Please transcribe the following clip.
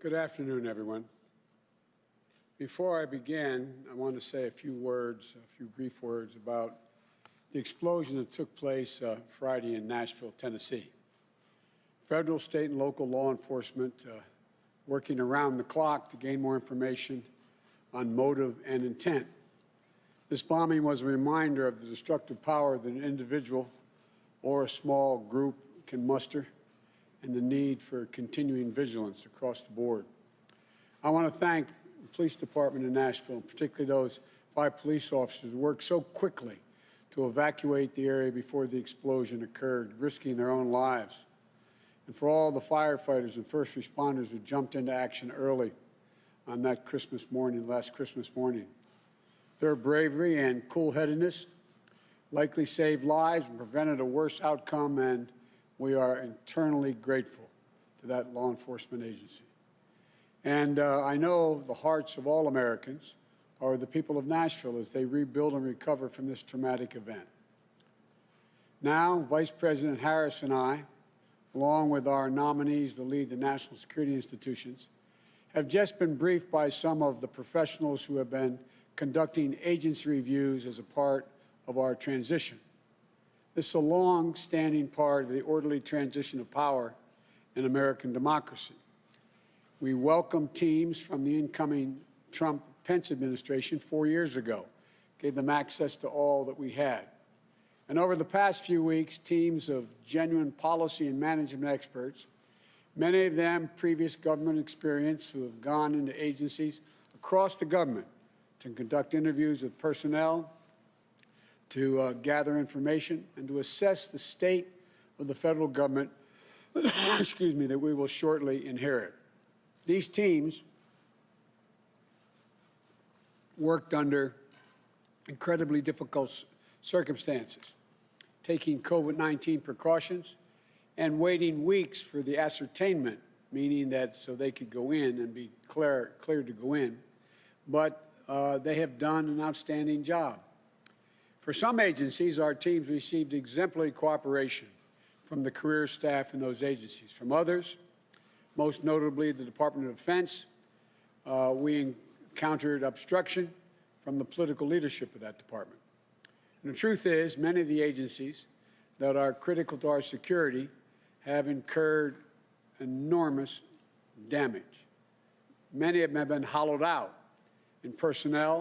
Good afternoon, everyone. Before I begin, I want to say a few brief words about the explosion that took place Friday in Nashville, Tennessee. Federal, state, and local law enforcement working around the clock to gain more information on motive and intent. This bombing was a reminder of the destructive power that an individual or a small group can muster and the need for continuing vigilance across the board. I want to thank the police department in Nashville, particularly those 5 police officers who worked so quickly to evacuate the area before the explosion occurred, risking their own lives. And for all the firefighters and first responders who jumped into action early on that last Christmas morning. Their bravery and cool-headedness likely saved lives and prevented a worse outcome, and we are eternally grateful to that law enforcement agency. And I know the hearts of all Americans are the people of Nashville as they rebuild and recover from this traumatic event. Now, Vice President Harris and I, along with our nominees to lead the national security institutions, have just been briefed by some of the professionals who have been conducting agency reviews as a part of our transition. This is a long-standing part of the orderly transition of power in American democracy. We welcomed teams from the incoming Trump-Pence administration 4 years ago, gave them access to all that we had. And over the past few weeks, teams of genuine policy and management experts, many of them previous government experience, who have gone into agencies across the government to conduct interviews with personnel, to gather information, and to assess the state of the federal government that we will shortly inherit. These teams worked under incredibly difficult circumstances, taking COVID-19 precautions and waiting weeks for the ascertainment, meaning that so they could go in and be cleared to go in. But they have done an outstanding job. For some agencies, our teams received exemplary cooperation from the career staff in those agencies. From others, most notably the Department of Defense, we encountered obstruction from the political leadership of that department. And the truth is, many of the agencies that are critical to our security have incurred enormous damage. Many of them have been hollowed out in personnel